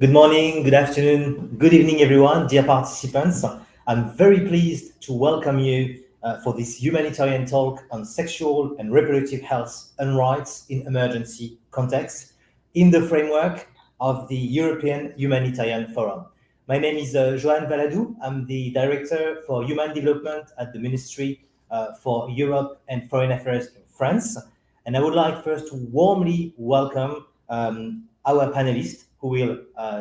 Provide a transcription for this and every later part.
Good morning, good afternoon, good evening, everyone, dear participants. I'm very pleased to welcome you for this humanitarian talk on sexual and reproductive health and rights in emergency context in the framework of the European Humanitarian Forum. My name is Joanne Valadou. I'm the Director for Human Development at the Ministry for Europe and Foreign Affairs in France. And I would like first to warmly welcome our panelists who will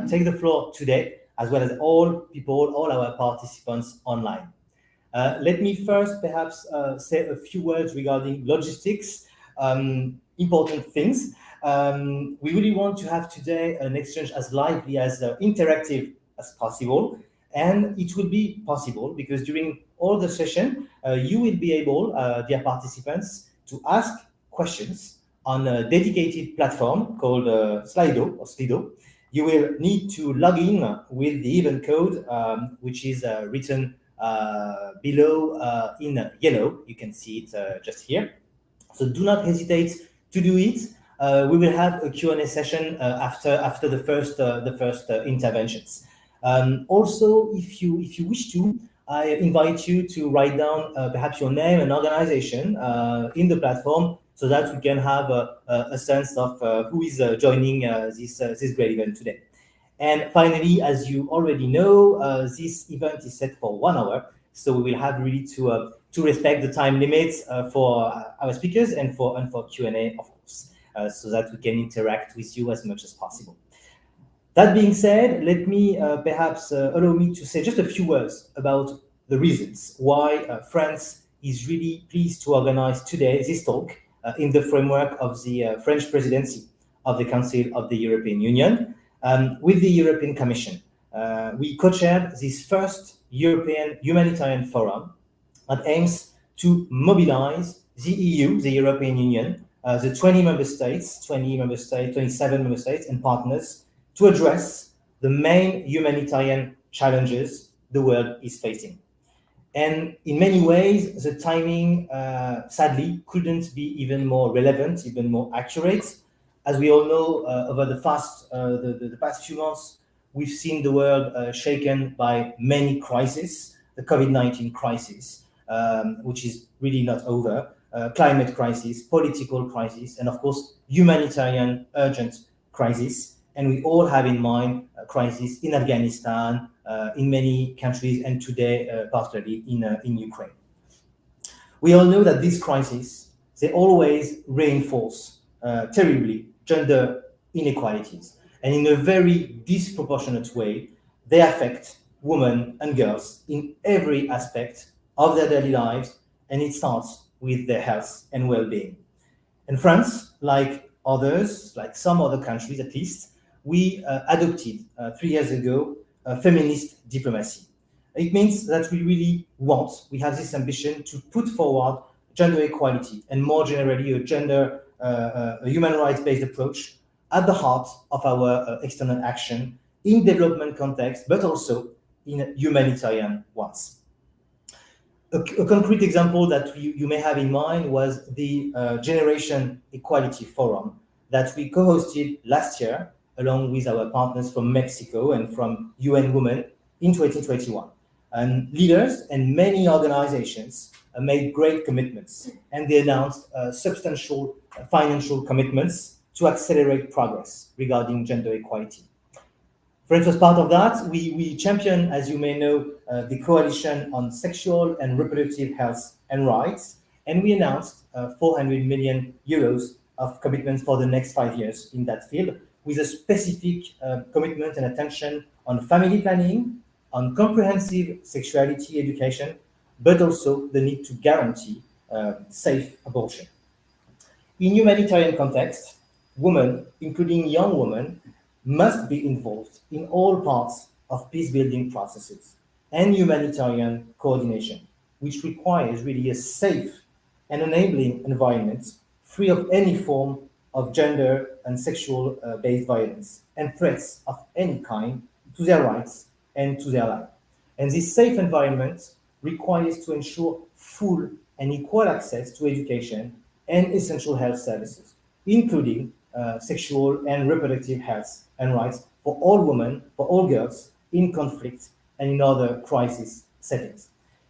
take the floor today, as well as all our participants online. Let me first perhaps say a few words regarding logistics, important things. We really want to have today an exchange as lively, as interactive as possible. And it will be possible because during all the session, you will be able, dear participants, to ask questions on a dedicated platform called Slido. You will need to log in with the event code, which is written below in yellow. You can see it just here. So do not hesitate to do it. We will have a Q&A session after the first interventions. Also, if you wish to, I invite you to write down perhaps your name and organization in the platform so that we can have a sense of who is joining this great event today. And finally, as you already know, this event is set for 1 hour, so we will have really to respect the time limits for our speakers and for Q&A, of course, so that we can interact with you as much as possible. That being said, let me perhaps allow me to say just a few words about the reasons why France is really pleased to organize today this talk in the framework of the French presidency of the Council of the European Union with the European Commission. We co-chaired this first European Humanitarian Forum that aims to mobilize the EU, the European Union, the 27 member states and partners to address the main humanitarian challenges the world is facing. And in many ways, the timing, sadly, couldn't be even more relevant, even more accurate. As we all know, over the past few months, we've seen the world shaken by many crises, the COVID-19 crisis, which is really not over, climate crisis, political crisis, and of course, humanitarian urgent crisis. And we all have in mind a crisis in Afghanistan, in many countries, and today, particularly in Ukraine. We all know that these crises, they always reinforce terribly gender inequalities. And in a very disproportionate way, they affect women and girls in every aspect of their daily lives, and it starts with their health and well-being. And France, like others, like some other countries at least, we adopted 3 years ago feminist diplomacy. It means that we have this ambition to put forward gender equality and more generally a human rights-based approach at the heart of our external action in development context, but also in humanitarian ones. A concrete example that you may have in mind was the Generation Equality Forum that we co-hosted last year along with our partners from Mexico and from UN Women in 2021. And leaders and many organizations made great commitments, and they announced substantial financial commitments to accelerate progress regarding gender equality. France was part of that. We championed, as you may know, the Coalition on Sexual and Reproductive Health and Rights, and we announced 400 million euros of commitments for the next 5 years in that field, with a specific commitment and attention on family planning, on comprehensive sexuality education, but also the need to guarantee safe abortion. In humanitarian context, women, including young women, must be involved in all parts of peace-building processes and humanitarian coordination, which requires really a safe and enabling environment free of any form of gender and sexual-based violence and threats of any kind to their rights and to their life. And this safe environment requires to ensure full and equal access to education and essential health services, including sexual and reproductive health and rights for all women, for all girls in conflict and in other crisis settings.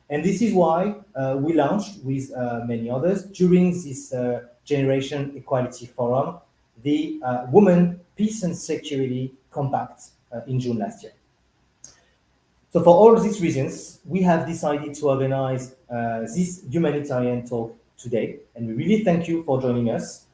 And this is why we launched with many others during this Generation Equality Forum, the Women, Peace and Security Compact in June last year. So for all these reasons, we have decided to organize this humanitarian talk today, and we really thank you for joining us.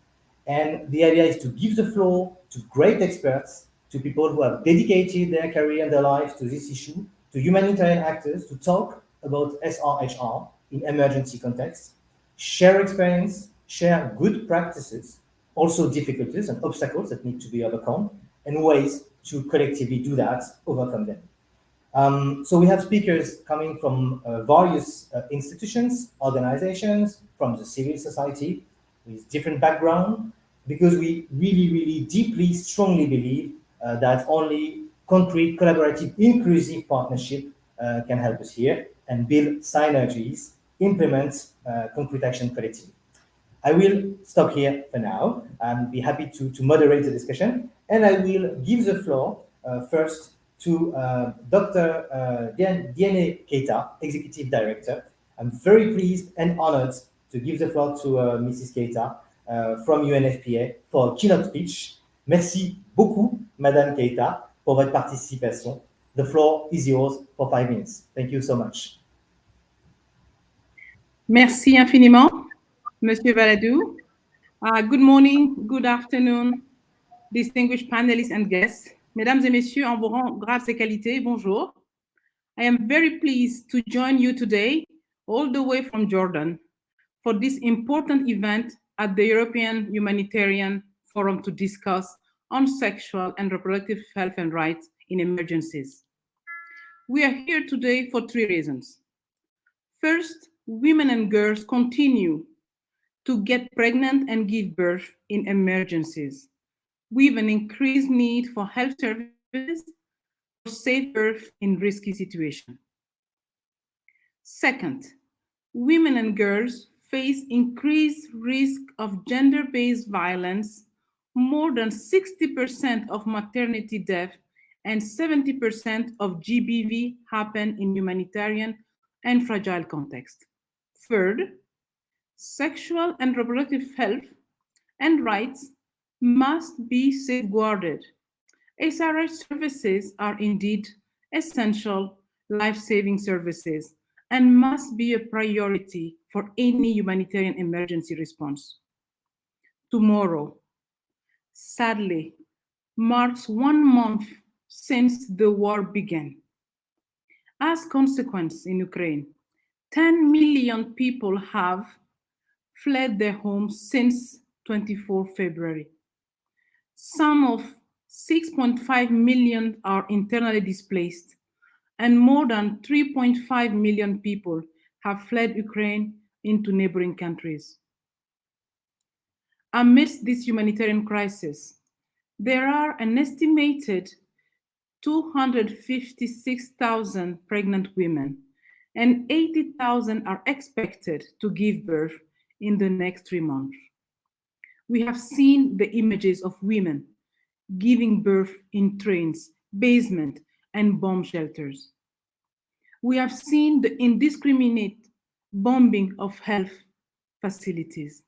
And the idea is to give the floor to great experts, to people who have dedicated their career and their lives to this issue, to humanitarian actors, to talk about SRHR in emergency contexts, share experience, share good practices, also difficulties and obstacles that need to be overcome, and ways to collectively do that, overcome them. So we have speakers coming from various institutions, organizations, from the civil society, with different background, because we really, really deeply, strongly believe that only concrete, collaborative, inclusive partnership can help us here and build synergies, implement concrete action collectively. I will stop here for now and be happy to moderate the discussion. And I will give the floor first to Dr. Diene Keita, Executive Director. I'm very pleased and honored to give the floor to Mrs. Keita from UNFPA for a keynote speech. Merci beaucoup, Madame Keita, pour votre participation. The floor is yours for 5 minutes. Thank you so much. Merci infiniment, Monsieur Valadou. Good morning, good afternoon, distinguished panelists and guests. Mesdames et messieurs, en vos rangs, grades et qualités, bonjour. I am very pleased to join you today, all the way from Jordan, for this important event at the European Humanitarian Forum to discuss on sexual and reproductive health and rights in emergencies. We are here today for 3 reasons. First, women and girls continue to get pregnant and give birth in emergencies, with an increased need for health services for safe birth in risky situations. Second, women and girls face increased risk of gender-based violence. More than 60% of maternity death and 70% of GBV happen in humanitarian and fragile contexts. Third, sexual and reproductive health and rights must be safeguarded. SRH services are indeed essential life-saving services and must be a priority for any humanitarian emergency response. Tomorrow, sadly, marks 1 month since the war began. As a consequence, in Ukraine, 10 million people have fled their homes since 24 February. Some of 6.5 million are internally displaced, and more than 3.5 million people have fled Ukraine into neighboring countries. Amidst this humanitarian crisis, there are an estimated 256,000 pregnant women, and 80,000 are expected to give birth in the next 3 months. We have seen the images of women giving birth in trains, basements, and bomb shelters. We have seen the indiscriminate bombing of health facilities.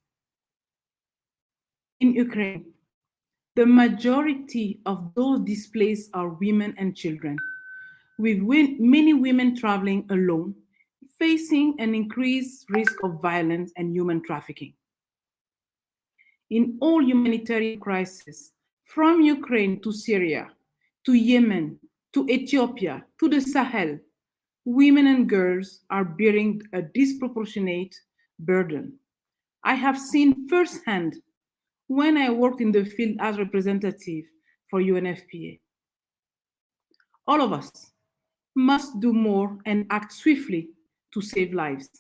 In Ukraine, the majority of those displaced are women and children, with many women traveling alone, facing an increased risk of violence and human trafficking. In all humanitarian crises, from Ukraine to Syria, to Yemen, to Ethiopia, to the Sahel, women and girls are bearing a disproportionate burden. I have seen firsthand when I worked in the field as representative for UNFPA. All of us must do more and act swiftly to save lives.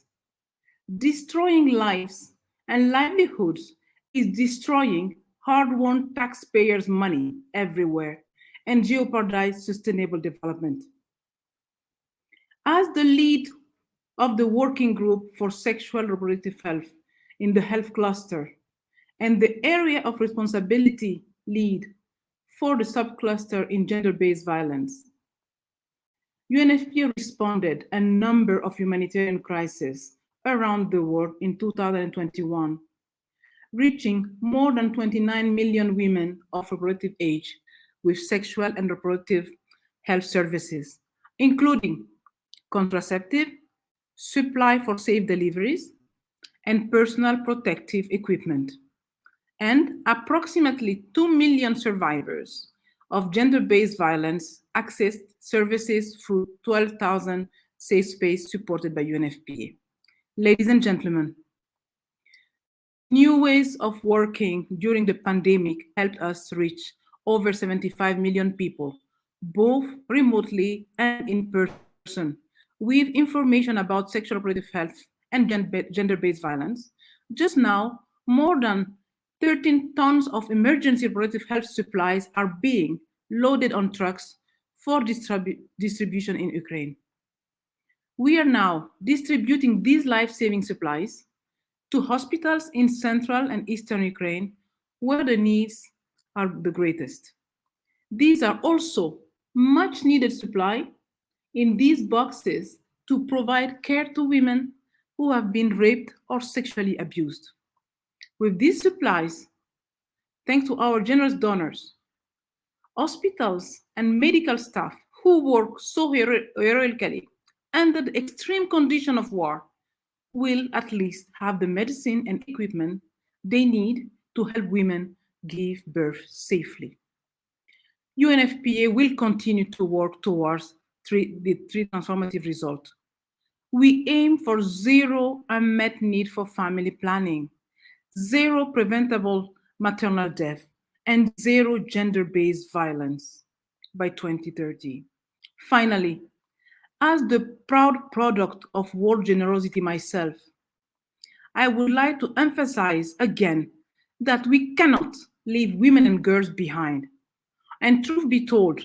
Destroying lives and livelihoods is destroying hard-won taxpayers' money everywhere and jeopardize sustainable development. As the lead of the Working Group for Sexual Reproductive Health in the Health Cluster and the area of responsibility lead for the subcluster in gender-based violence. UNFPA responded a number of humanitarian crises around the world in 2021, reaching more than 29 million women of reproductive age with sexual and reproductive health services, including contraceptive, supply for safe deliveries, and personal protective equipment, and approximately 2 million survivors of gender-based violence accessed services through 12,000 safe spaces supported by UNFPA. Ladies and gentlemen, these new ways of working during the pandemic helped us reach over 75 million people, both remotely and in person, with information about sexual reproductive health and gender-based violence. Just now, more than 13 tons of emergency reproductive health supplies are being loaded on trucks for distribution in Ukraine. We are now distributing these life-saving supplies to hospitals in central and eastern Ukraine where the needs are the greatest. These are also much needed supply in these boxes to provide care to women who have been raped or sexually abused. With these supplies, thanks to our generous donors, hospitals and medical staff who work so heroically under the extreme condition of war will at least have the medicine and equipment they need to help women give birth safely. UNFPA will continue to work towards the three transformative results. We aim for zero unmet need for family planning, zero preventable maternal death, and zero gender-based violence by 2030. Finally, as the proud product of world generosity myself, I would like to emphasize again that we cannot leave women and girls behind. And truth be told,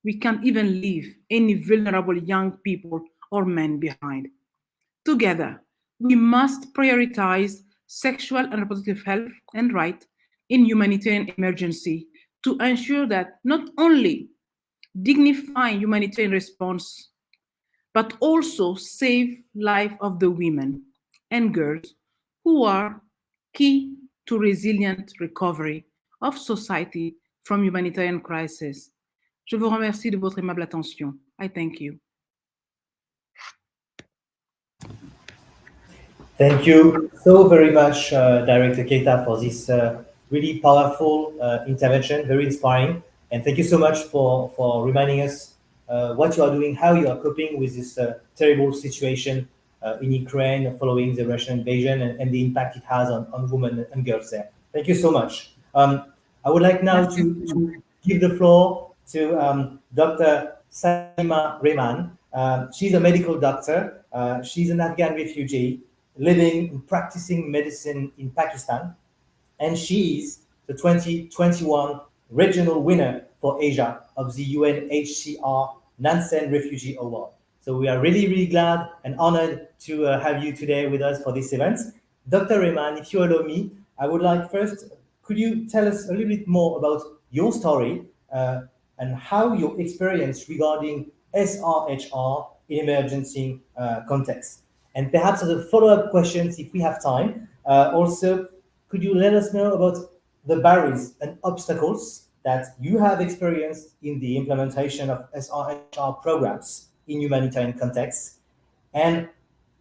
we can't even leave any vulnerable young people or men behind. Together, we must prioritize sexual and reproductive health and rights in humanitarian emergency to ensure that not only dignifying humanitarian response, but also save life of the women and girls who are key to resilient recovery of society from humanitarian crisis. Je vous remercie de votre aimable attention. I thank you. Thank you so very much, Director Keita, for this really powerful intervention, very inspiring. And thank you so much for reminding us what you are doing, how you are coping with this terrible situation in Ukraine following the Russian invasion and the impact it has on women and girls there. Thank you so much. I would like now to give the floor to Dr. Salima Rehman. She's a medical doctor. She's an Afghan refugee living and practicing medicine in Pakistan. And she is the 2021 regional winner for Asia of the UNHCR Nansen Refugee Award. So we are really, really glad and honored to have you today with us for this event. Dr. Rehman, if you allow me, I would like first, could you tell us a little bit more about your story and how your experience regarding SRHR in emergency context? And perhaps as a follow-up questions, if we have time, also, could you let us know about the barriers and obstacles that you have experienced in the implementation of SRHR programs in humanitarian contexts, and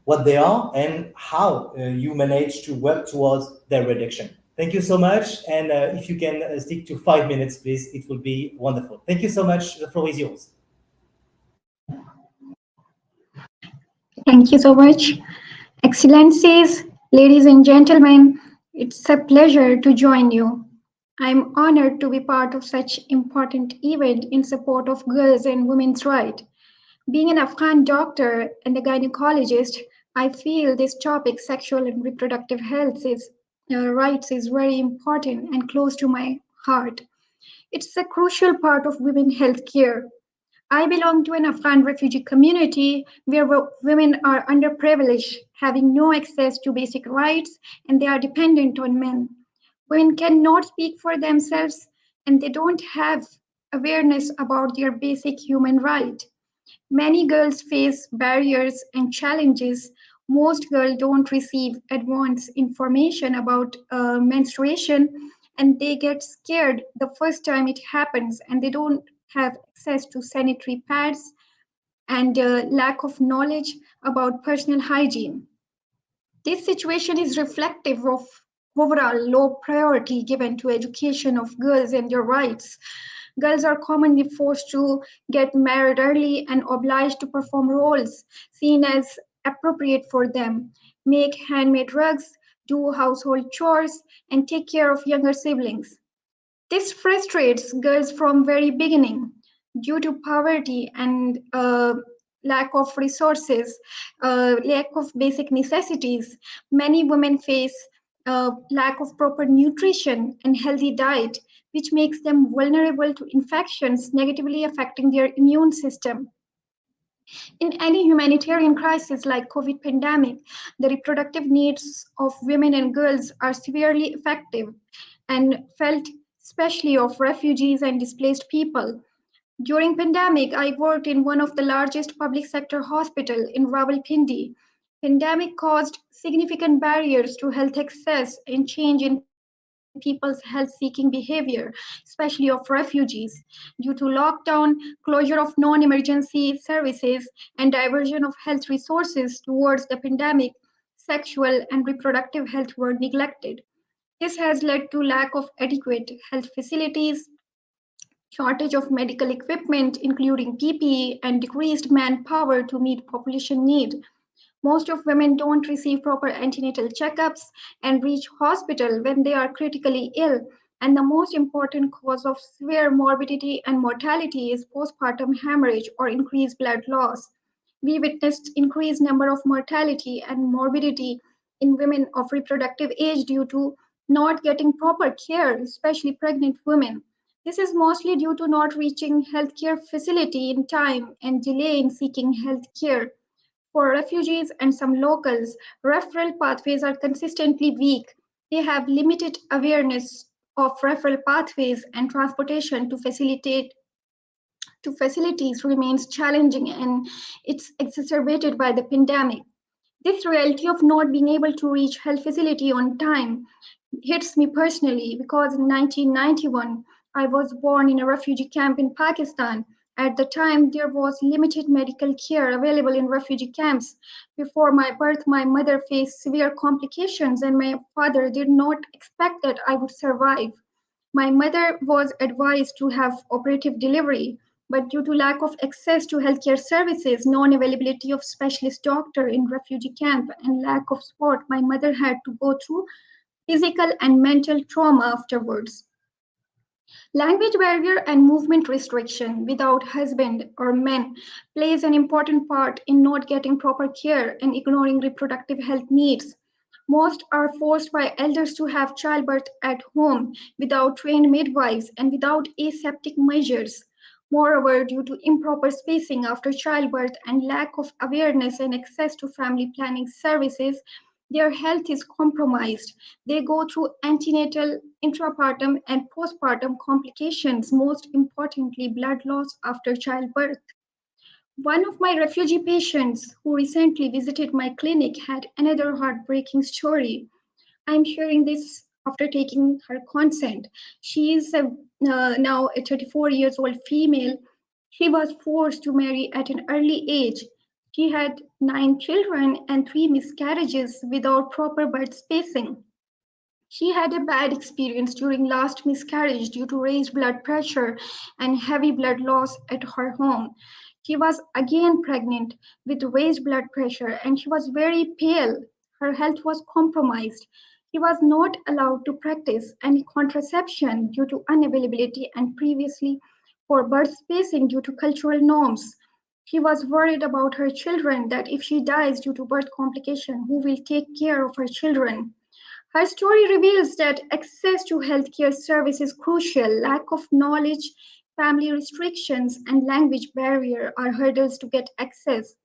what they are and how you manage to work towards their reduction? Thank you so much. And if you can stick to 5 minutes, please, it will be wonderful. Thank you so much. The floor is yours. Thank you so much. Excellencies, ladies and gentlemen, it's a pleasure to join you. I'm honored to be part of such important event in support of girls and women's rights. Being an Afghan doctor and a gynecologist, I feel this topic, sexual and reproductive health rights, is very important and close to my heart. It's a crucial part of women's health care. I belong to an Afghan refugee community where women are underprivileged, having no access to basic rights, and they are dependent on men. Women cannot speak for themselves, and they don't have awareness about their basic human right. Many girls face barriers and challenges. Most girls don't receive advanced information about menstruation, and they get scared the first time it happens, and they don't have access to sanitary pads and lack of knowledge about personal hygiene. This situation is reflective of overall low priority given to education of girls and their rights. Girls are commonly forced to get married early and obliged to perform roles seen as appropriate for them, make handmade rugs, do household chores, and take care of younger siblings. This frustrates girls from very beginning due to poverty and lack of resources, lack of basic necessities. Many women face lack of proper nutrition and healthy diet, which makes them vulnerable to infections negatively affecting their immune system. In any humanitarian crisis like COVID pandemic, the reproductive needs of women and girls are severely affected and felt especially of refugees and displaced people. During pandemic, I worked in one of the largest public sector hospital in Rawalpindi. Pandemic caused significant barriers to health access and change in people's health-seeking behavior, especially of refugees, due to lockdown, closure of non-emergency services, and diversion of health resources towards the pandemic. Sexual and reproductive health were neglected. This has led to lack of adequate health facilities, shortage of medical equipment, including PPE, and decreased manpower to meet population need. Most of women don't receive proper antenatal checkups and reach hospital when they are critically ill. And the most important cause of severe morbidity and mortality is postpartum hemorrhage or increased blood loss. We witnessed increased number of mortality and morbidity in women of reproductive age due to not getting proper care, especially pregnant women. This is mostly due to not reaching healthcare facility in time and delay in seeking health care. For refugees and some locals, referral pathways are consistently weak. They have limited awareness of referral pathways, and transportation to facilities remains challenging, and it's exacerbated by the pandemic. This reality of not being able to reach health facility on time hits me personally because in 1991 I was born in a refugee camp in Pakistan. At the time, there was limited medical care available in refugee camps. Before my birth, my mother faced severe complications, and my father did not expect that I would survive. My mother was advised to have operative delivery, but due to lack of access to healthcare services, non-availability of specialist doctor in refugee camp, and lack of support, my mother had to go through physical and mental trauma afterwards. Language barrier and movement restriction without husband or men plays an important part in not getting proper care and ignoring reproductive health needs. Most are forced by elders to have childbirth at home without trained midwives and without aseptic measures. Moreover, due to improper spacing after childbirth and lack of awareness and access to family planning services, their health is compromised. They go through antenatal, intrapartum, and postpartum complications, most importantly, blood loss after childbirth. One of my refugee patients who recently visited my clinic had another heartbreaking story. I'm sharing this after taking her consent. She is now a 34 years old female. She was forced to marry at an early age. She had 9 children and 3 miscarriages without proper birth spacing. She had a bad experience during last miscarriage due to raised blood pressure and heavy blood loss at her home. She was again pregnant with raised blood pressure and she was very pale. Her health was compromised. She was not allowed to practice any contraception due to unavailability and previously for birth spacing due to cultural norms. She was worried about her children that if she dies due to birth complication, who will take care of her children? Her story reveals that access to healthcare service is crucial. Lack of knowledge, family restrictions, and language barrier are hurdles to get access.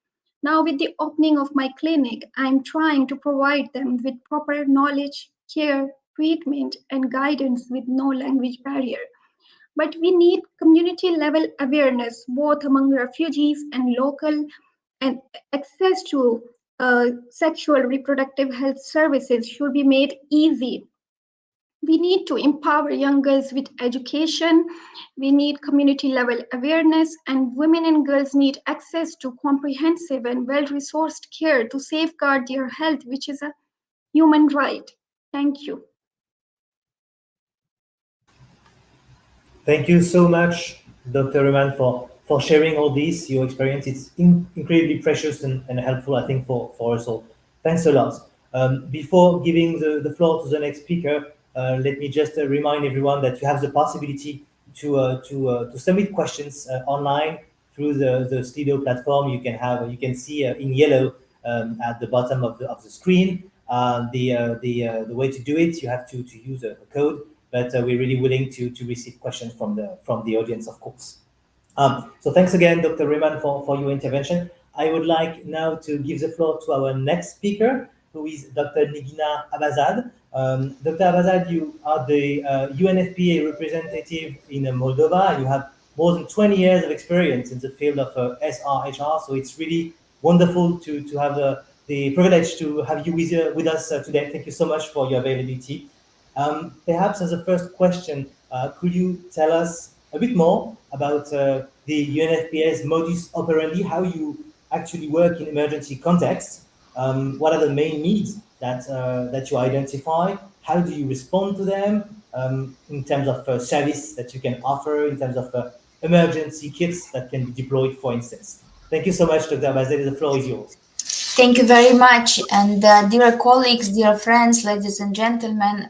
Now, with the opening of my clinic, I'm trying to provide them with proper knowledge, care, treatment, and guidance with no language barrier. But we need community level awareness, both among refugees and local, and access to sexual reproductive health services should be made easy. We need to empower young girls with education. We need community level awareness, and women and girls need access to comprehensive and well resourced care to safeguard their health, which is a human right. Thank you. Thank you so much, Dr. Rehman, for sharing all this, your experience. It's incredibly precious and helpful, I think, for us all. Thanks a lot. Before giving the floor to the next speaker, let me just remind everyone that you have the possibility to submit questions online through the Slido platform. You can see in yellow at the bottom of the screen the way to do it. You have to use a code, but we're really willing to receive questions from the audience, of course. So thanks again, Dr. Rehman, for your intervention. I would like now to give the floor to our next speaker, who is Dr. Negina Abazad. Dr. Abazad, you are the UNFPA representative in Moldova. You have more than 20 years of experience in the field of SRHR, so it's really wonderful to have the privilege to have you with us today. Thank you so much for your availability. Perhaps as a first question, could you tell us a bit more about the UNFPA's modus operandi, how you actually work in emergency contexts? What are the main needs that you identify? How do you respond to them in terms of service that you can offer, in terms of emergency kits that can be deployed, for instance? Thank you so much, Dr. Bazeli. The floor is yours. Thank you very much. And dear colleagues, dear friends, ladies and gentlemen,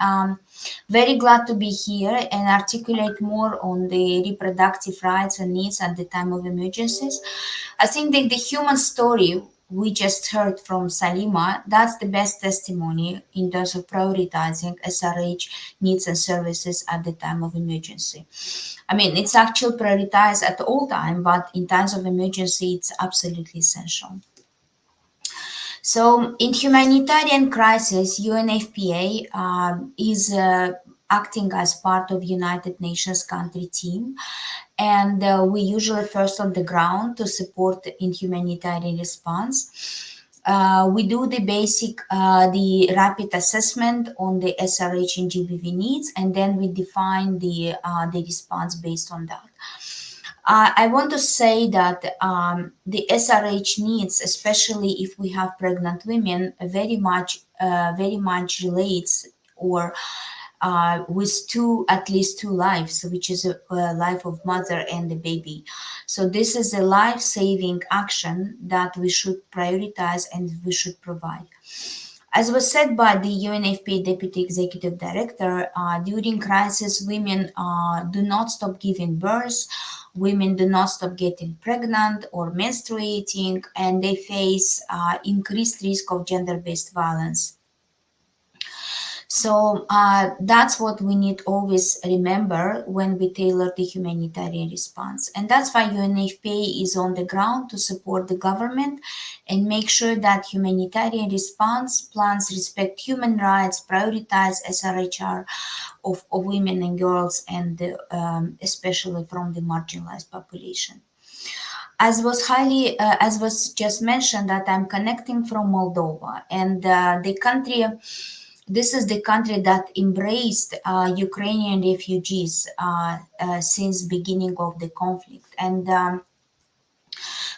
very glad to be here and articulate more on the reproductive rights and needs at the time of emergencies. I think that the human story we just heard from Salima, that's the best testimony in terms of prioritizing SRH needs and services at the time of emergency. I mean, it's actually prioritized at all time, but in times of emergency, it's absolutely essential. So in humanitarian crisis, UNFPA is acting as part of United Nations country team. And we usually first on the ground to support in humanitarian response. We do the basic, the rapid assessment on the SRH and GBV needs, and then we define the response based on that. I want to say that the SRH needs, especially if we have pregnant women, very much relates or with at least two lives, which is a life of mother and the baby. So this is a life-saving action that we should prioritize and we should provide. As was said by the UNFPA Deputy Executive Director, during crisis, women do not stop giving birth, women do not stop getting pregnant or menstruating, and they face increased risk of gender-based violence. So that's what we need always remember when we tailor the humanitarian response. And that's why UNFPA is on the ground to support the government and make sure that humanitarian response plans respect human rights, prioritize SRHR of women and girls, and especially from the marginalized population. As was just mentioned, that I'm connecting from Moldova, and the country. This is the country that embraced Ukrainian refugees since beginning of the conflict. And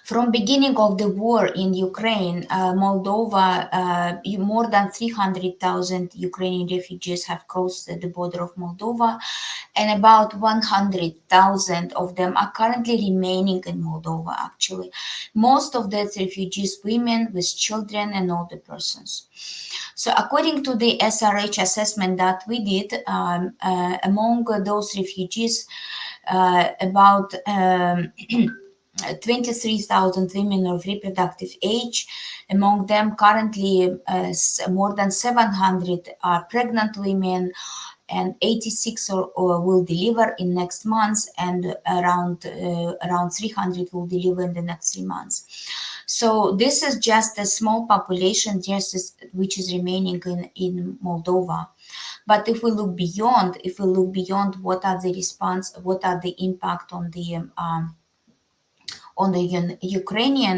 from beginning of the war in Ukraine, Moldova, more than 300,000 Ukrainian refugees have crossed the border of Moldova, and about 100,000 of them are currently remaining in Moldova, actually. Most of these refugees, women with children and older persons. So according to the SRH assessment that we did, among those refugees, about 23,000 women of reproductive age. Among them, currently more than 700 are pregnant women, and 86 will deliver in next months, and around 300 will deliver in the next 3 months. So this is just a small population, which is remaining in Moldova. But if we look beyond what are the response, what are the impact on the Ukrainian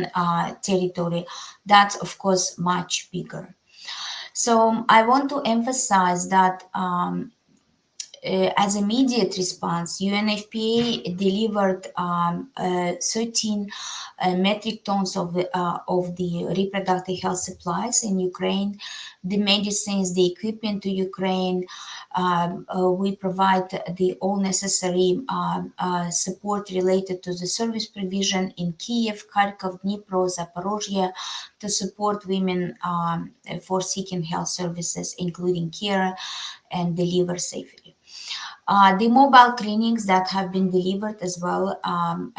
territory, that's of course much bigger. So I want to emphasize that as immediate response, UNFPA delivered 13 metric tons of the reproductive health supplies in Ukraine, the medicines, the equipment to Ukraine. We provide the all necessary support related to the service provision in Kiev, Kharkov, Dnipro, Zaporozhye to support women for seeking health services, including care and deliver safely. The mobile clinics that have been delivered as well,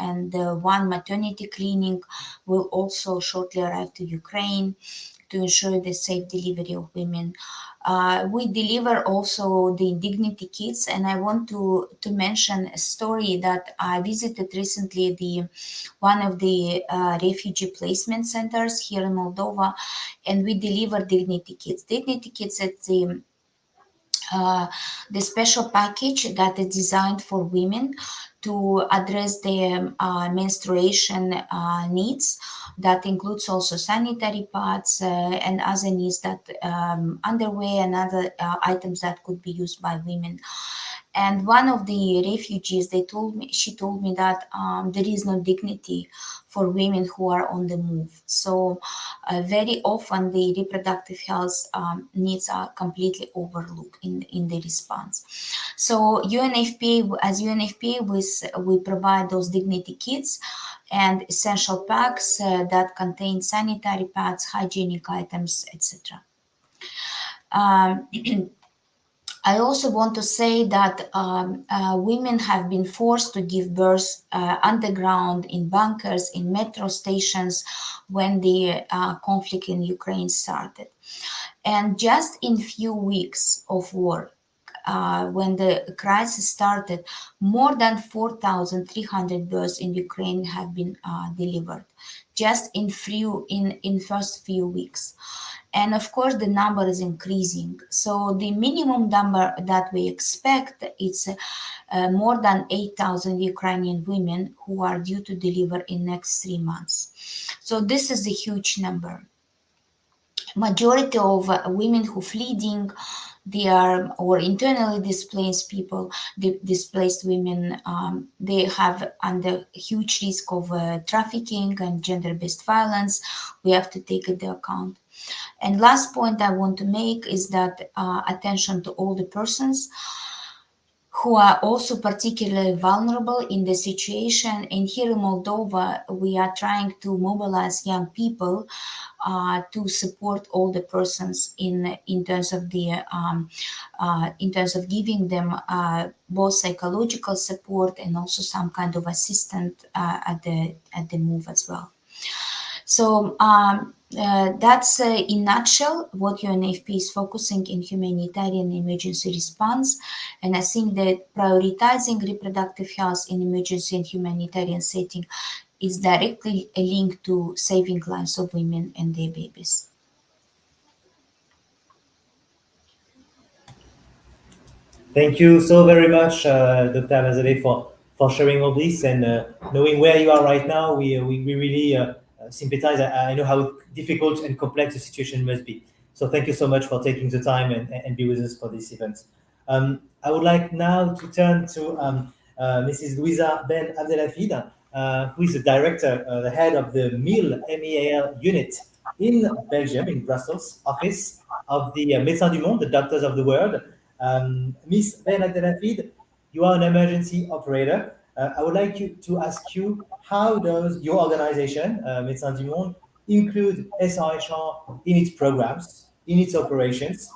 and the one maternity clinic will also shortly arrive to Ukraine to ensure the safe delivery of women. We deliver also the dignity kits, and I want to mention a story that I visited recently, one of the refugee placement centers here in Moldova, and we deliver dignity kits. Dignity kits at the special package that is designed for women to address their menstruation needs. That includes also sanitary pads and other needs, that underwear and other items that could be used by women. And one of the refugees, she told me that there is no dignity for women who are on the move. So very often the reproductive health needs are completely overlooked in the response. So UNFPA, as UNFPA, we provide those dignity kits and essential packs that contain sanitary pads, hygienic items, etc. I also want to say that women have been forced to give birth underground, in bunkers, in metro stations when the conflict in Ukraine started. And just in few weeks of war, when the crisis started, more than 4,300 births in Ukraine have been delivered, just in first few weeks. And of course, the number is increasing. So the minimum number that we expect is more than 8,000 Ukrainian women who are due to deliver in next 3 months. So this is a huge number. Majority of women who fleeing, they are, or internally displaced people, displaced women, they have under huge risk of trafficking and gender-based violence. We have to take into account. And last point I want to make is that attention to older persons who are also particularly vulnerable in the situation. And here in Moldova, we are trying to mobilize young people to support older persons in terms of giving them both psychological support and also some kind of assistance at the move as well. So that's in a nutshell what UNFP is focusing in humanitarian emergency response. And I think that prioritizing reproductive health in emergency and humanitarian setting is directly linked to saving lives of women and their babies. Thank you so very much, Dr. Amazade, for sharing all this, and knowing where you are right now, we really sympathize. I know how difficult and complex the situation must be. So thank you so much for taking the time and be with us for this event. I would like now to turn to Mrs. Louisa Ben Abdelhafid, who is the director, the head of the MEAL unit in Belgium, in Brussels, office of the Médecins du Monde, the Doctors of the World. Ms. Ben Abdelhafid, you are an emergency operator. I would like to ask you, how does your organization, Médecins du Monde, include SRHR in its programs, in its operations,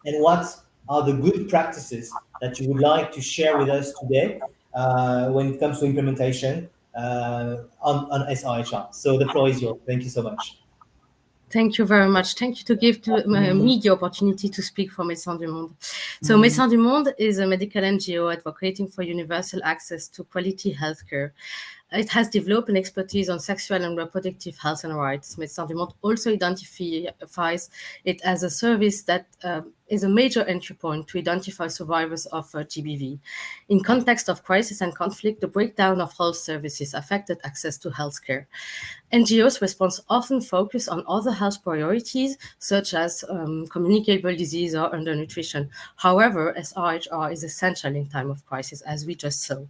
and what are the good practices that you would like to share with us today when it comes to implementation on SRHR? So the floor is yours. Thank you so much. Thank you very much. Thank you to give me the opportunity to speak for Médecins du Monde. So Médecins du Monde is a medical NGO advocating for universal access to quality healthcare. It has developed an expertise on sexual and reproductive health and rights. Médecins du Monde also identifies it as a service that is a major entry point to identify survivors of GBV. In context of crisis and conflict, the breakdown of health services affected access to healthcare. NGOs' response often focus on other health priorities, such as communicable disease or undernutrition. However, SRHR is essential in time of crisis, as we just saw.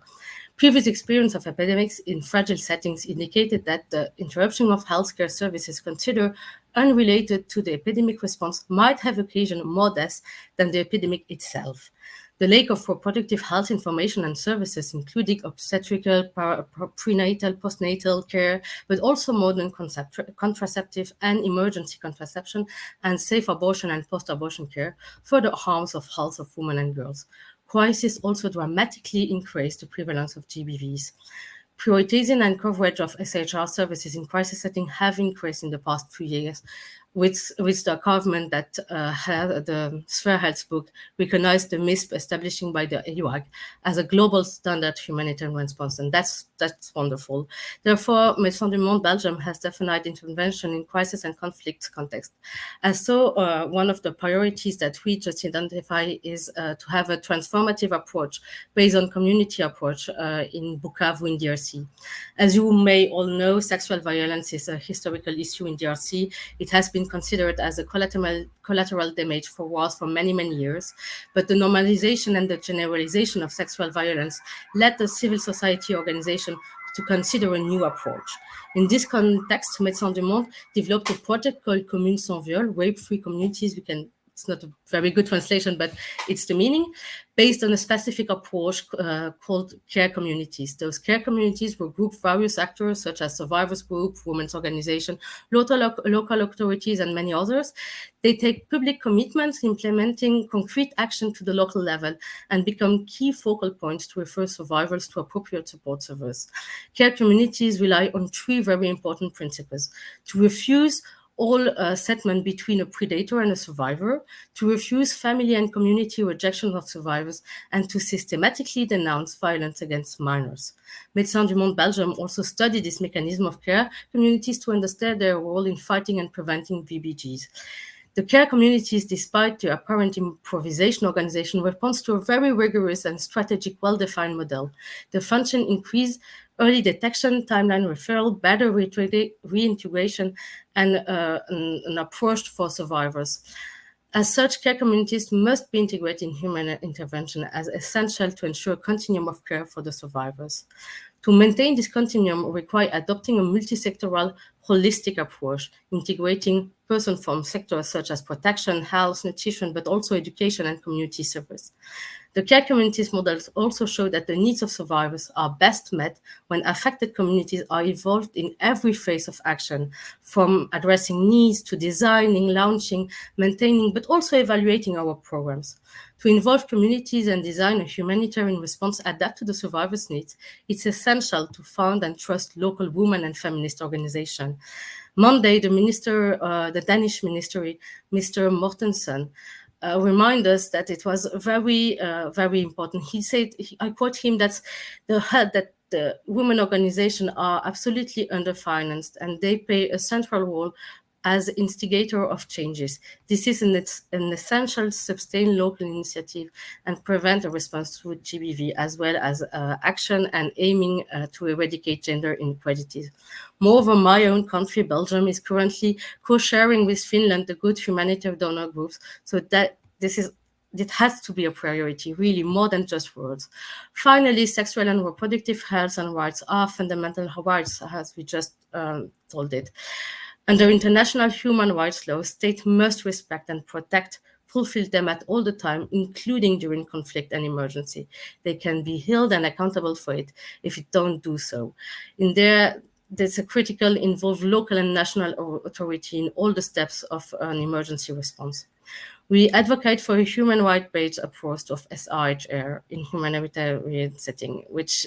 Previous experience of epidemics in fragile settings indicated that the interruption of healthcare services considered unrelated to the epidemic response might have occasioned more deaths than the epidemic itself. The lack of reproductive health information and services, including obstetrical, prenatal, postnatal care, but also modern contraceptive and emergency contraception, and safe abortion and post-abortion care, further harms of health of women and girls. Crisis also dramatically increased the prevalence of GBVs. Prioritizing and coverage of SHR services in crisis setting have increased in the past few years, with the government that had the Sphere Health book recognized the MISP establishing by the EUAG as a global standard humanitarian response, and that's wonderful. Therefore, Médecins du Monde Belgium has defined intervention in crisis and conflict context. As so, one of the priorities that we just identify is to have a transformative approach based on community approach in Bukavu in DRC. As you may all know, sexual violence is a historical issue in DRC. It has been considered as a collateral damage for wars for many, many years, but the normalization and the generalization of sexual violence led the civil society organization to consider a new approach. In this context, Médecins du Monde developed a project called Communes sans viol, rape-free communities. It's not a very good translation, but it's the meaning, based on a specific approach called care communities. Those care communities will group various actors such as survivors group, women's organization, local authorities, and many others. They take public commitments implementing concrete action to the local level and become key focal points to refer survivors to appropriate support services. Care communities rely on three very important principles: to refuse all settlement between a predator and a survivor, to refuse family and community rejection of survivors, and to systematically denounce violence against minors. Médecins du Monde Belgium also studied this mechanism of care communities to understand their role in fighting and preventing VBGs. The care communities, despite the apparent improvisation organization, responds to a very rigorous and strategic, well-defined model. The function increase early detection, timeline referral, better reintegration, and an approach for survivors. As such, care communities must be integrated in human intervention as essential to ensure a continuum of care for the survivors. To maintain this continuum require adopting a multi-sectoral, holistic approach, integrating persons from sectors such as protection, health, nutrition, but also education and community service. The care communities models also show that the needs of survivors are best met when affected communities are involved in every phase of action, from addressing needs to designing, launching, maintaining, but also evaluating our programs. To involve communities and design a humanitarian response adapted to the survivors' needs, it's essential to found and trust local women and feminist organizations. Monday, the Danish minister, Mr. Mortensen, remind us that it was very, very important. He said, I quote him, that the women organizations are absolutely underfinanced and they play a central role as instigator of changes. This is an essential sustain local initiative and prevent a response to GBV, as well as action and aiming to eradicate gender inequalities. Moreover, my own country, Belgium, is currently co-sharing with Finland the good humanitarian donor groups, so that it has to be a priority, really, more than just words. Finally, sexual and reproductive health and rights are fundamental rights, as we just told it. Under international human rights law, states must respect and protect, fulfill them at all the time, including during conflict and emergency. They can be held and accountable for it if it don't do so. There's a critical involve local and national authority in all the steps of an emergency response. We advocate for a human rights-based approach of SRHR in humanitarian setting, which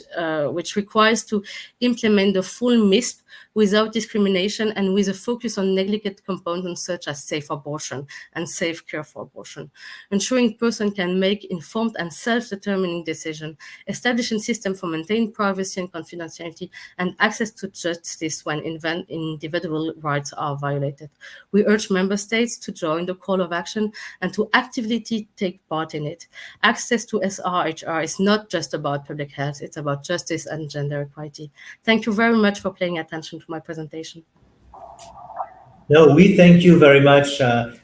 requires to implement the full MISP without discrimination and with a focus on neglected components such as safe abortion and safe care for abortion, ensuring person can make informed and self-determining decisions, establishing systems for maintaining privacy and confidentiality, and access to justice when individual rights are violated. We urge member states to join the call of action and to actively take part in it. Access to SRHR is not just about public health, it's about justice and gender equality. Thank you very much for paying attention to my presentation. No, we thank you very much,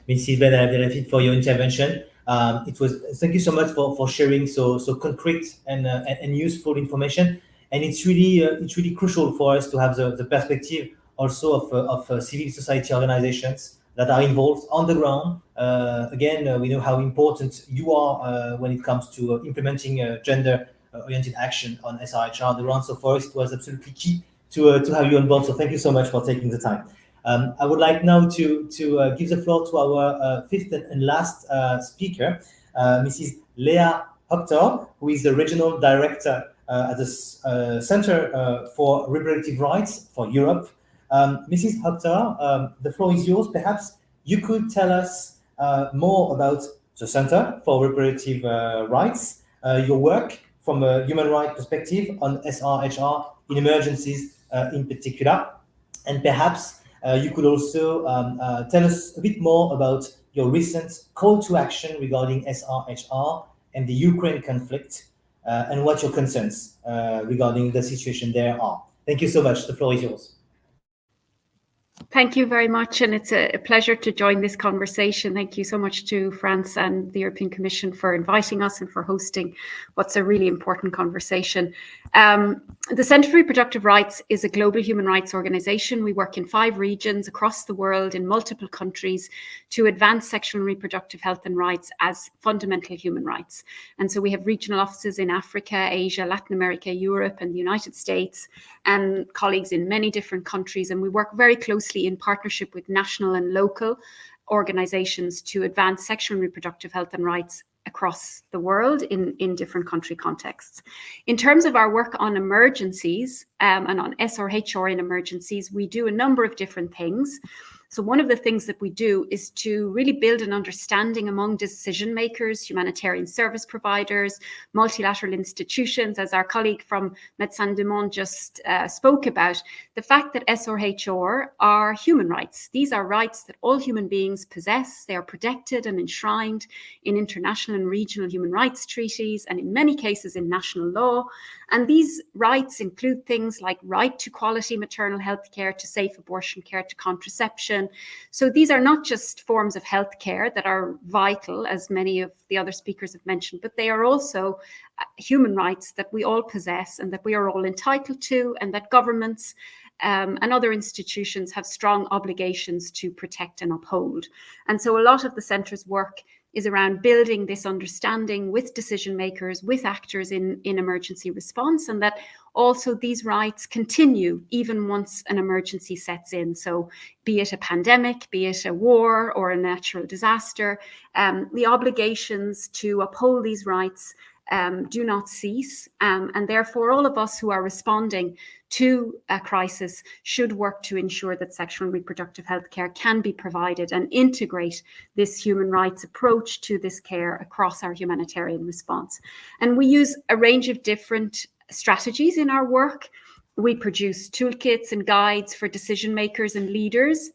Mrs. Ben Abdelhafid, for your intervention. Thank you so much for sharing so concrete and useful information. And it's really crucial for us to have the perspective also of civil society organizations that are involved on the ground. Again, we know how important you are when it comes to implementing gender-oriented action on SRHR on the ground. So for us, it was absolutely key to have you on board. So thank you so much for taking the time. I would like now to give the floor to our fifth and last speaker, Mrs. Leah Hoctor, who is the Regional Director at the Center for Reproductive Rights for Europe. Mrs. Hoctor, the floor is yours. Perhaps you could tell us more about the Center for Reproductive Rights, your work from a human rights perspective on SRHR in emergencies in particular, and perhaps you could also tell us a bit more about your recent call to action regarding SRHR and the Ukraine conflict, and what your concerns regarding the situation there are. Thank you so much. The floor is yours. Thank you very much, and it's a pleasure to join this conversation. Thank you so much to France and the European Commission for inviting us and for hosting what's a really important conversation. The Centre for Reproductive Rights is a global human rights organisation. We work in 5 regions across the world in multiple countries to advance sexual and reproductive health and rights as fundamental human rights. And so we have regional offices in Africa, Asia, Latin America, Europe, and the United States, and colleagues in many different countries. And we work very closely in partnership with national and local organizations to advance sexual and reproductive health and rights across the world in different country contexts. In terms of our work on emergencies and on SRHR in emergencies, we do a number of different things. So one of the things that we do is to really build an understanding among decision makers, humanitarian service providers, multilateral institutions, as our colleague from Médecins du Monde just spoke about, the fact that SRHR are human rights. These are rights that all human beings possess. They are protected and enshrined in international and regional human rights treaties, and in many cases in national law. And these rights include things like right to quality maternal health care, to safe abortion care, to contraception. So these are not just forms of health care that are vital, as many of the other speakers have mentioned, but they are also human rights that we all possess and that we are all entitled to, and that governments and other institutions have strong obligations to protect and uphold. And so a lot of the Centre's work is around building this understanding with decision makers, with actors in emergency response, and that also these rights continue even once an emergency sets in. So be it a pandemic, be it a war or a natural disaster, the obligations to uphold these rights do not cease. And therefore, all of us who are responding to a crisis should work to ensure that sexual and reproductive health care can be provided and integrate this human rights approach to this care across our humanitarian response. And we use a range of different strategies in our work. We produce toolkits and guides for decision makers and leaders.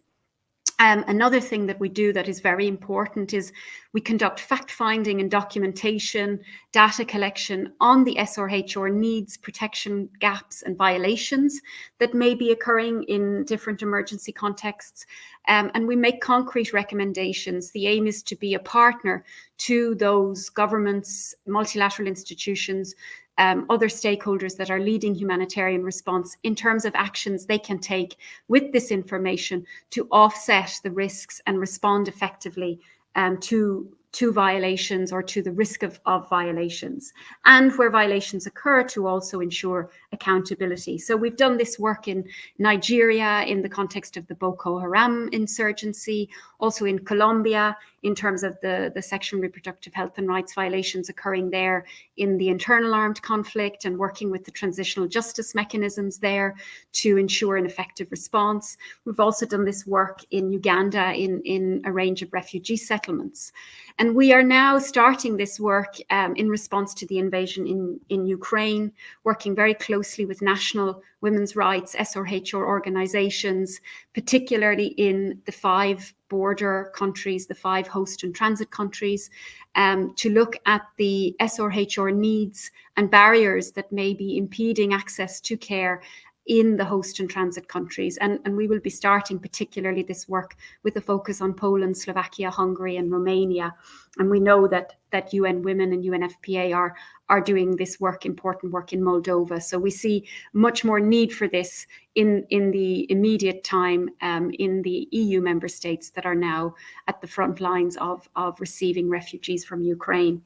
Another thing that we do that is very important is we conduct fact-finding and documentation, data collection on the SRHR needs, protection gaps and violations that may be occurring in different emergency contexts. And we make concrete recommendations. The aim is to be a partner to those governments, multilateral institutions, other stakeholders that are leading humanitarian response in terms of actions they can take with this information to offset the risks and respond effectively to violations or to the risk of violations, and where violations occur to also ensure accountability. So we've done this work in Nigeria in the context of the Boko Haram insurgency, also in Colombia in terms of the sexual and reproductive health and rights violations occurring there in the internal armed conflict, and working with the transitional justice mechanisms there to ensure an effective response. We've also done this work in Uganda in a range of refugee settlements. And we are now starting this work in response to the invasion in Ukraine, working very closely with national women's rights, SRHR organizations, particularly in the 5 border countries, the 5 host and transit countries, to look at the SRHR needs and barriers that may be impeding access to care in the host and transit countries. And we will be starting particularly this work with a focus on Poland, Slovakia, Hungary and Romania. And we know that UN Women and UNFPA are doing this work, important work in Moldova. So we see much more need for this in the immediate time in the EU member states that are now at the front lines of receiving refugees from Ukraine.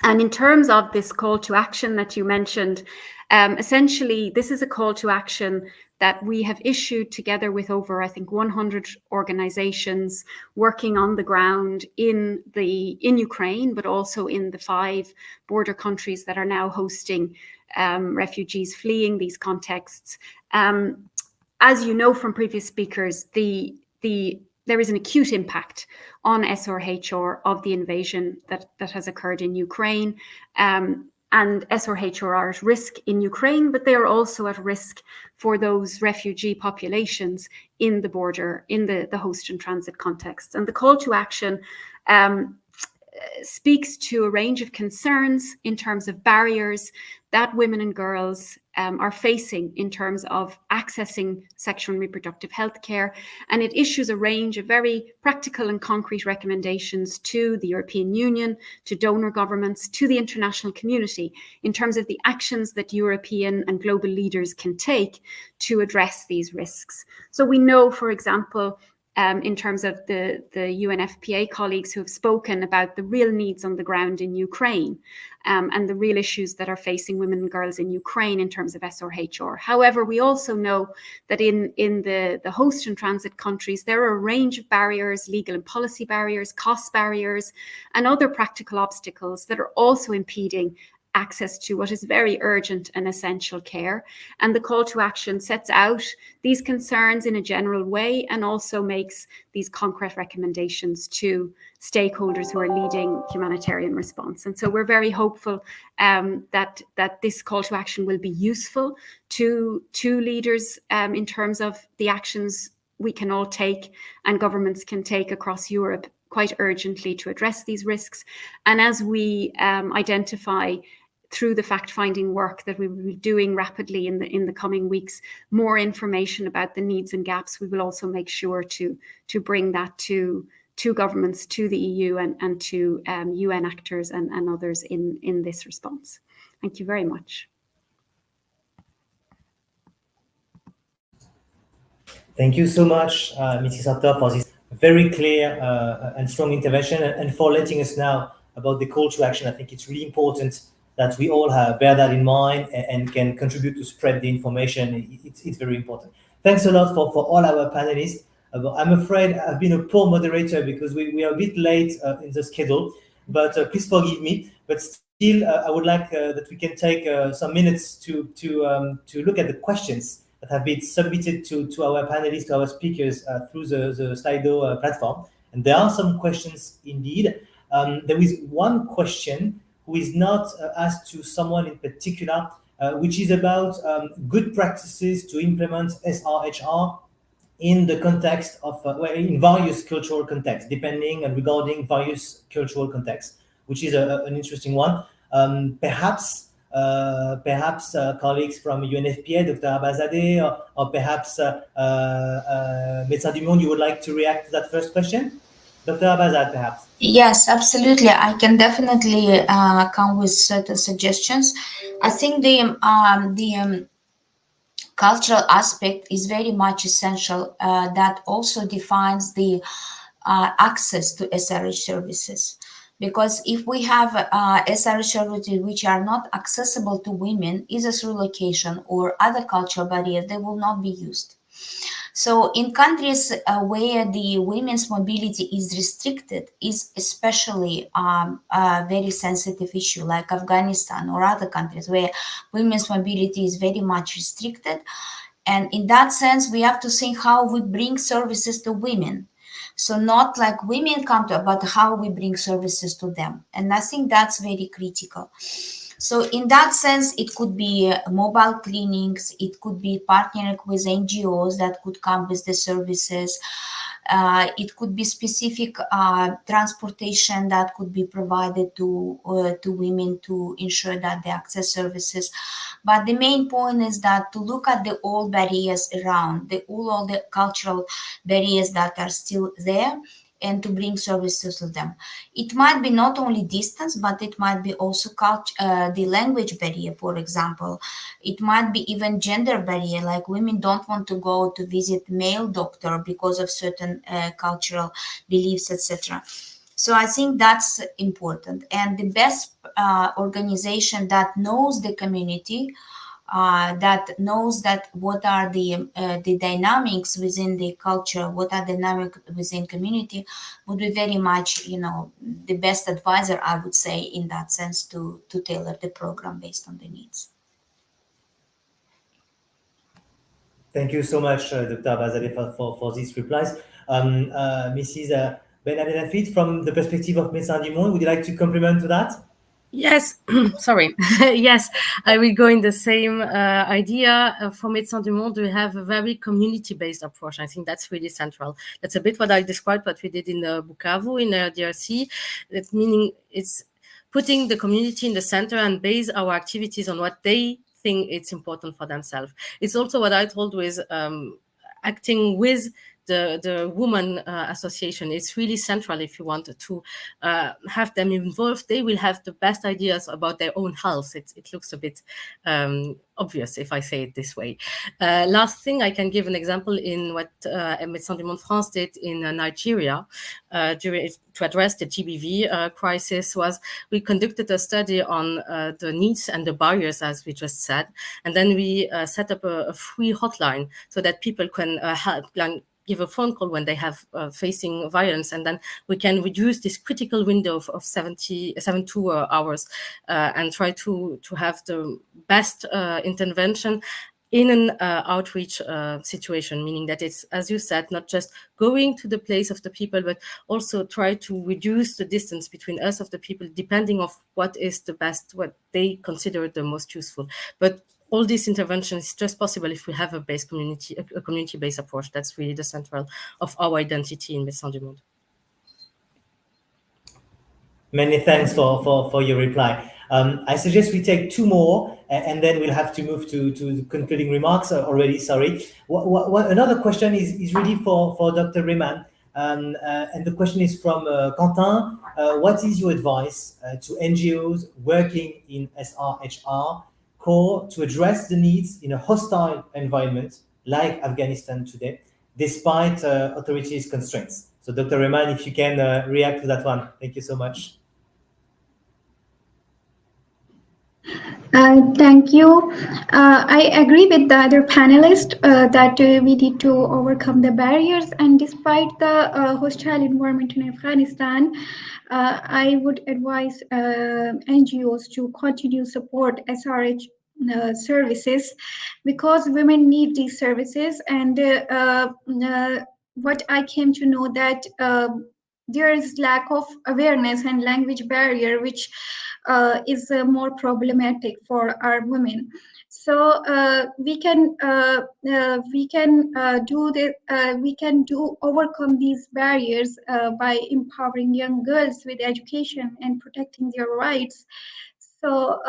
And in terms of this call to action that you mentioned, essentially, this is a call to action that we have issued together with over, I think, 100 organizations working on the ground in Ukraine, but also in the 5 border countries that are now hosting refugees fleeing these contexts. As you know from previous speakers, there is an acute impact on SRHR of the invasion that has occurred in Ukraine. And SRHR are at risk in Ukraine, but they are also at risk for those refugee populations in the border, in the host and transit context. And the call to action speaks to a range of concerns in terms of barriers that women and girls are facing in terms of accessing sexual and reproductive health care. And it issues a range of very practical and concrete recommendations to the European Union, to donor governments, to the international community in terms of the actions that European and global leaders can take to address these risks. So we know, for example, in terms of the UNFPA colleagues who have spoken about the real needs on the ground in Ukraine and the real issues that are facing women and girls in Ukraine in terms of SRHR. However, we also know that in the host and transit countries, there are a range of barriers, legal and policy barriers, cost barriers, and other practical obstacles that are also impeding access to what is very urgent and essential care. And the call to action sets out these concerns in a general way and also makes these concrete recommendations to stakeholders who are leading humanitarian response. And so we're very hopeful that this call to action will be useful to leaders in terms of the actions we can all take and governments can take across Europe quite urgently to address these risks. And as we identify through the fact-finding work that we will be doing rapidly in the coming weeks, more information about the needs and gaps, we will also make sure to bring that to governments, to the EU and to UN actors and others in this response. Thank you very much. Thank you so much, Mrs. Harter, for this very clear and strong intervention and for letting us know about the call to action. I think it's really important that we all bear that in mind and can contribute to spread the information. It's very important. Thanks a lot for all our panelists. I'm afraid I've been a poor moderator because we are a bit late in the schedule, but please forgive me. But still, I would like that we can take some minutes to look at the questions that have been submitted to our panelists, to our speakers through the Slido platform. And there are some questions indeed. There is one question who is not asked to someone in particular, which is about good practices to implement SRHR in the context of, in various cultural contexts, depending and regarding various cultural contexts, which is an interesting one. Perhaps colleagues from UNFPA, Dr. Abazadeh, or perhaps Médecins du Monde, you would like to react to that first question? Dr. Abazadeh, perhaps. Yes, absolutely. I can definitely come with certain suggestions. I think the cultural aspect is very much essential. That also defines the access to SRH services. Because if we have SRH services which are not accessible to women, either through location or other cultural barriers, they will not be used. So in countries where the women's mobility is restricted, is especially a very sensitive issue, like Afghanistan or other countries where women's mobility is very much restricted. And in that sense, we have to think how we bring services to women. So not like women come to, but how we bring services to them. And I think that's very critical. So in that sense, it could be mobile clinics, it could be partnering with NGOs that could come with the services. It could be specific transportation that could be provided to women to ensure that they access services. But the main point is that to look at the all barriers around, all the cultural barriers that are still there, and to bring services to them. It might be not only distance, but it might be also the language barrier, for example. It might be even gender barrier, like women don't want to go to visit male doctor because of certain cultural beliefs, etc. So I think that's important. And the best organization that knows the community, that knows that what are the dynamics within the culture, what are dynamic within community, would be very much, the best advisor, I would say, in that sense, to tailor the program based on the needs. Thank you so much, Dr. Bazadeh, for these replies. Mrs. Ben-Abdelhafid, from the perspective of Médecins du Monde, would you like to complement to that? Yes, sorry. Yes, I will go in the same idea. For Médecins du Monde, we have a very community-based approach. I think that's really central. That's a bit what I described, what we did in Bukavu, in DRC. That meaning it's putting the community in the center and base our activities on what they think it's important for themselves. It's also what I told with acting with the woman association. It's really central if you want to have them involved. They will have the best ideas about their own health. It looks a bit obvious if I say it this way. Last thing, I can give an example in what Médecins du Monde France did in Nigeria to address the GBV crisis. Was we conducted a study on the needs and the barriers, as we just said, and then we set up a free hotline so that people can help, give a phone call when they have facing violence, and then we can reduce this critical window of 72 hours and try to have the best intervention in an outreach situation, meaning that it's, as you said, not just going to the place of the people, but also try to reduce the distance between us of the people, depending on what is the best, what they consider the most useful. But all these interventions is just possible if we have a community-based approach. That's really the central of our identity in Médecins du Monde. Many thanks for your reply. I suggest we take two more, and then we'll have to move to the concluding remarks already. Sorry. Another question is really for Dr. Rehman, and the question is from Quentin. What is your advice to NGOs working in SRHR core to address the needs in a hostile environment like Afghanistan today, despite authorities' constraints? So Dr. Rehman, if you can react to that one. Thank you so much. Thank you. I agree with the other panelists that we need to overcome the barriers, and despite the hostile environment in Afghanistan, I would advise NGOs to continue support SRH services, because women need these services. And what I came to know that there is lack of awareness and language barrier, which is more problematic for our women. So we can overcome these barriers by empowering young girls with education and protecting their rights. So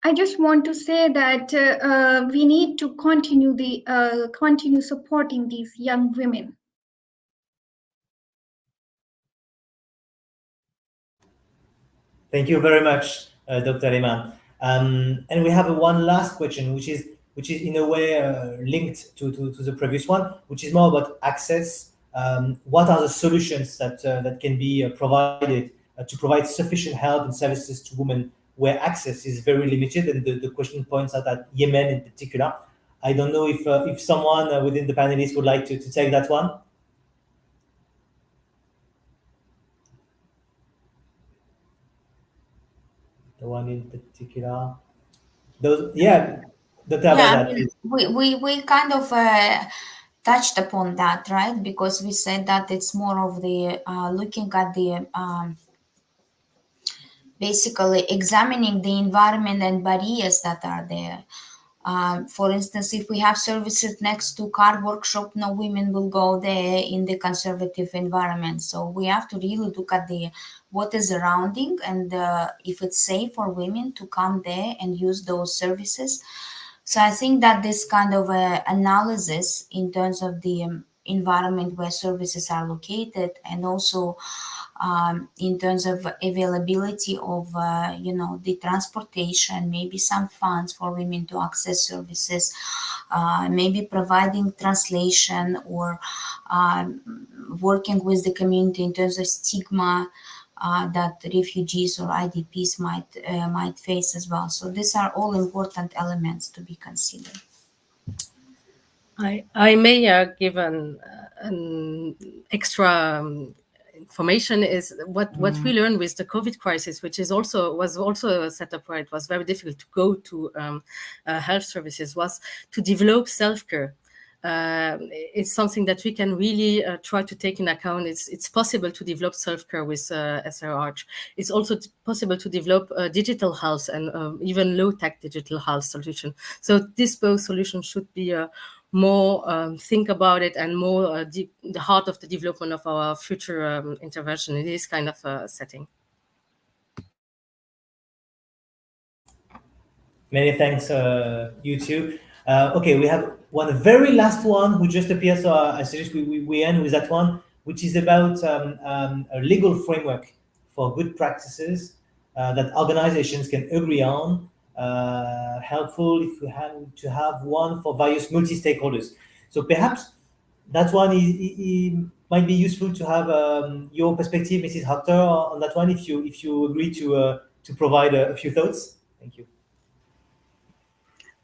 I just want to say that we need to continue supporting these young women. Thank you very much, Dr. Rehman. And we have one last question, which is in a way linked to the previous one, which is more about access. What are the solutions that can be provided to provide sufficient help and services to women where access is very limited? And the question points out at Yemen in particular. I don't know if someone within the panelists would like to take that one. The one in particular. Those, yeah, Dr. Yeah, Abazat, please. we kind of touched upon that, right? Because we said that it's more of the looking at the basically examining the environment and barriers that are there. For instance, if we have services next to car workshop, no women will go there in the conservative environment. So we have to really look at the what is surrounding and if it's safe for women to come there and use those services. So I think that this kind of analysis in terms of the environment where services are located, and also in terms of availability of the transportation, maybe some funds for women to access services, maybe providing translation, or working with the community in terms of stigma that refugees or IDPs might face as well. So these are all important elements to be considered. I may give an extra information is what we learned with the COVID crisis, which was also set up where it was very difficult to go to health services, was to develop self-care. It's something that we can really try to take in account. It's possible to develop self-care with SRH. It's also possible to develop digital health and even low-tech digital health solution. So this both solutions should be more think about it and more the heart of the development of our future intervention in this kind of setting. Many thanks, you two. Okay, we have one very last one who just appeared, so I suggest we end with that one, which is about a legal framework for good practices that organizations can agree on. Helpful if we have to have one for various multi-stakeholders. So perhaps that one might be useful to have your perspective, Mrs. Hoctor, on that one, if you agree to provide a few thoughts. Thank you.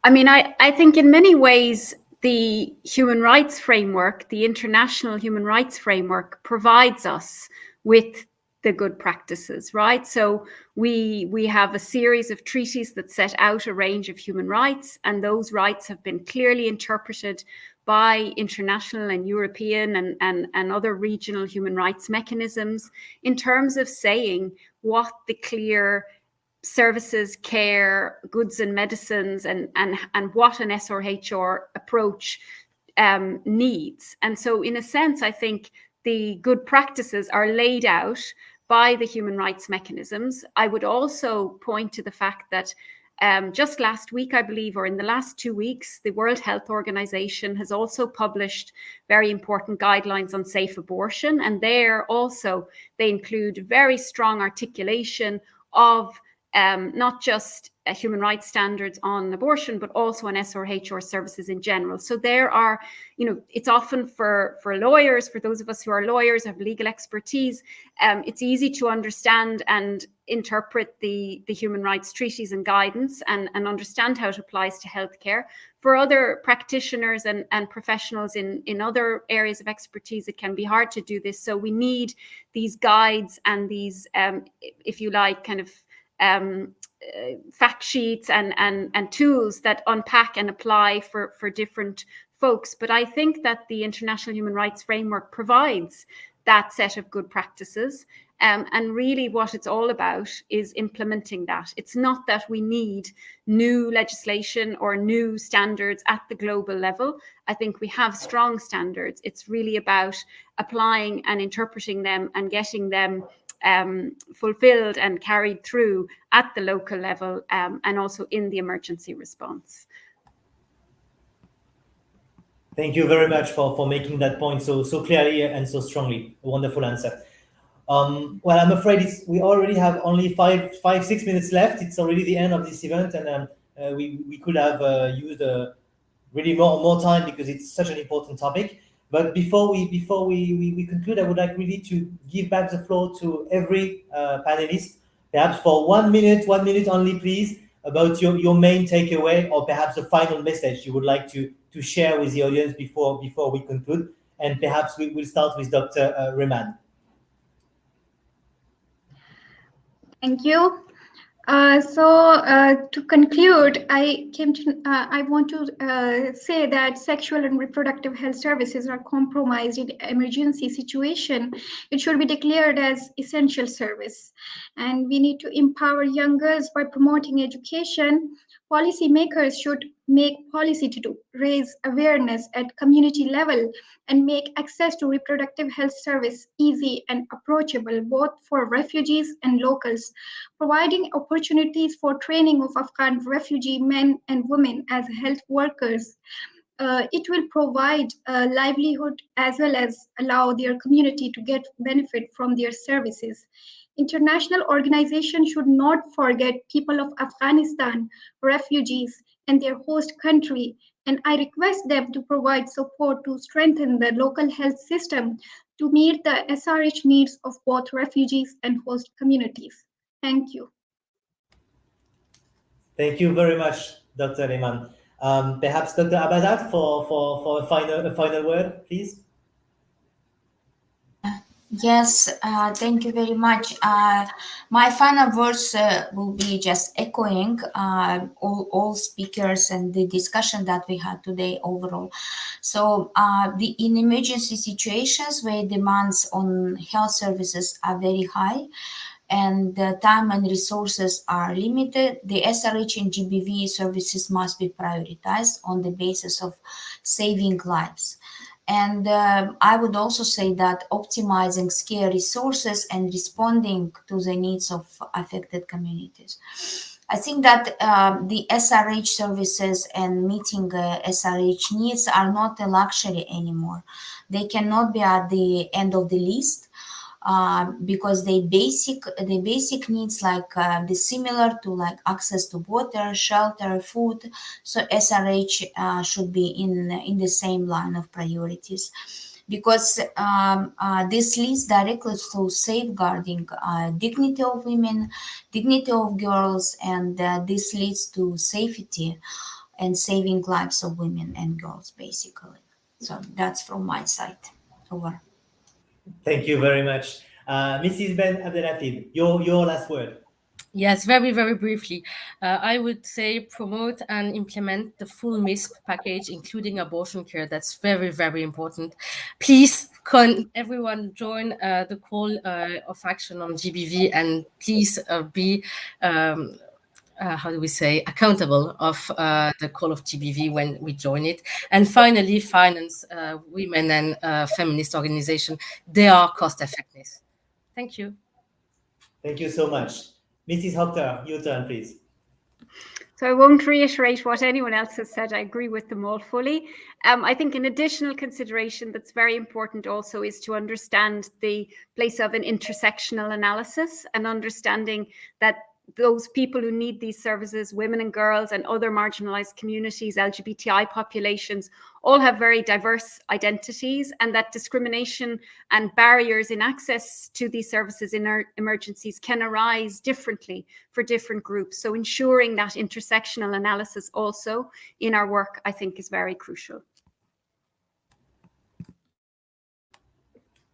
I mean, I think in many ways, the human rights framework, the international human rights framework, provides us with the good practices, right? So we have a series of treaties that set out a range of human rights, and those rights have been clearly interpreted by international and European and other regional human rights mechanisms in terms of saying what the clear services, care, goods and medicines, and what an SRHR approach needs. And so in a sense, I think the good practices are laid out by the human rights mechanisms. I would also point to the fact that just last week, I believe, or in the last 2 weeks, the World Health Organization has also published very important guidelines on safe abortion. And there also, they include very strong articulation of not just human rights standards on abortion, but also on SRHR services in general. So there are, it's often for lawyers, for those of us who are lawyers, have legal expertise, it's easy to understand and interpret the human rights treaties and guidance and understand how it applies to healthcare. For other practitioners and professionals in other areas of expertise, it can be hard to do this. So we need these guides and these, if you like, kind of fact sheets and tools that unpack and apply for different folks. But I think that the International Human Rights Framework provides that set of good practices. And really what it's all about is implementing that. It's not that we need new legislation or new standards at the global level. I think we have strong standards. It's really about applying and interpreting them and getting them fulfilled and carried through at the local level and also in the emergency response. Thank you very much for making that point so clearly and so strongly. A wonderful answer. Well, I'm afraid we already have only 6 minutes left. It's already the end of this event, and we could have used really more time because it's such an important topic. But before we conclude, I would like really to give back the floor to every panelist, perhaps for 1 minute only, please, about your main takeaway, or perhaps a final message you would like to share with the audience before we conclude. And perhaps we'll start with Dr. Rehman. Thank you. To conclude, I want to say that sexual and reproductive health services are compromised in emergency situation. It should be declared as essential service, and we need to empower young girls by promoting education. Policymakers should make policy to raise awareness at community level and make access to reproductive health service easy and approachable both for refugees and locals, providing opportunities for training of Afghan refugee men and women as health workers. It will provide a livelihood as well as allow their community to get benefit from their services. International organizations should not forget people of Afghanistan, refugees, and their host country, and I request them to provide support to strengthen the local health system to meet the SRH needs of both refugees and host communities. Thank you. Thank you very much, Dr. Rehman. Perhaps Dr. Abadat for a final word, please. Yes, thank you very much. My final words will be just echoing all speakers and the discussion that we had today overall. So in emergency situations where demands on health services are very high and the time and resources are limited, the SRH and GBV services must be prioritized on the basis of saving lives. And I would also say that optimizing scarce resources and responding to the needs of affected communities. I think that the SRH services and meeting SRH needs are not a luxury anymore. They cannot be at the end of the list. Because the basic needs like the similar to like access to water, shelter, food. So SRH should be in the same line of priorities, because this leads directly to safeguarding dignity of women, dignity of girls, and this leads to safety and saving lives of women and girls, basically. So that's from my side. Over. Thank you very much. Mrs. Ben Abdelhafid, your last word. Yes, very, very briefly. I would say promote and implement the full MISP package, including abortion care. That's very, very important. Please, everyone join the call of action on GBV, and please be how do we say, accountable of the call of GBV when we join it. And finally, finance women and feminist organizations. They are cost effective. Thank you. Thank you so much. Mrs. Hopter, your turn, please. So I won't reiterate what anyone else has said. I agree with them all fully. I think an additional consideration that's very important also is to understand the place of an intersectional analysis and understanding that those people who need these services, women and girls and other marginalized communities, LGBTI populations, all have very diverse identities, and that discrimination and barriers in access to these services in our emergencies can arise differently for different groups. So ensuring that intersectional analysis also in our work, I think, is very crucial.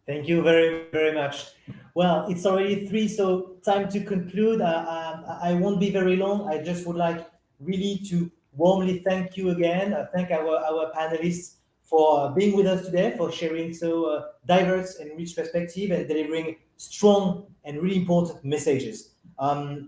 Thank you very, very much. Well, it's already 3, so time to conclude. I won't be very long. I just would like really to warmly thank you again. Thank our panelists for being with us today, for sharing so diverse and rich perspective and delivering strong and really important messages.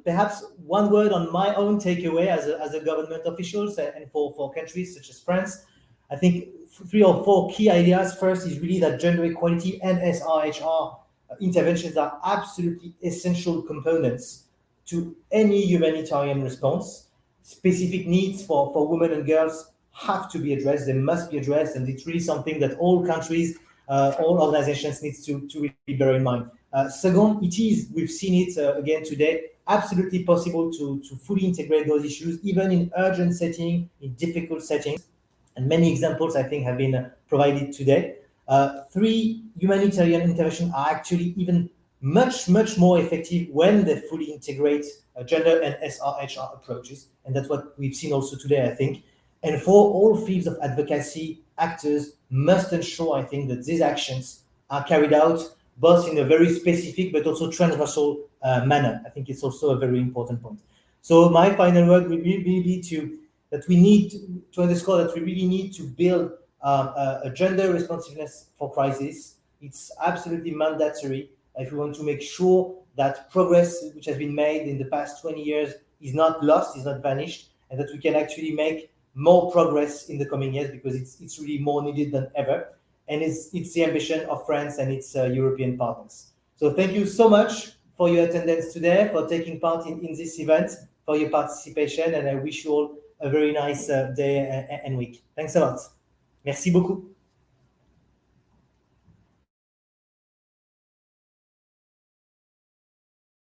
Perhaps one word on my own takeaway as a government officials and for countries such as France. I think 3 or 4 key ideas. First is really that gender equality and SRHR interventions are absolutely essential components to any humanitarian response. Specific needs for women and girls have to be addressed. They must be addressed, and it's really something that all countries, all organizations need to really bear in mind. Second, we've seen it again today, absolutely possible to fully integrate those issues, even in urgent setting, in difficult settings. And many examples, I think, have been provided today. 3, humanitarian interventions are actually even much more effective when they fully integrate gender and SRHR approaches. And that's what we've seen also today, I think. And for all fields of advocacy, actors must ensure, I think, that these actions are carried out both in a very specific but also transversal manner. I think it's also a very important point. So my final word will be that we need to underscore that we really need to build a gender responsiveness for crisis. It's absolutely mandatory if we want to make sure that progress which has been made in the past 20 years is not lost, is not vanished, and that we can actually make more progress in the coming years, because it's really more needed than ever. And it's the ambition of France and its European partners. So thank you so much for your attendance today, for taking part in this event, for your participation, and I wish you all a very nice day and week. Thanks a lot. Merci beaucoup.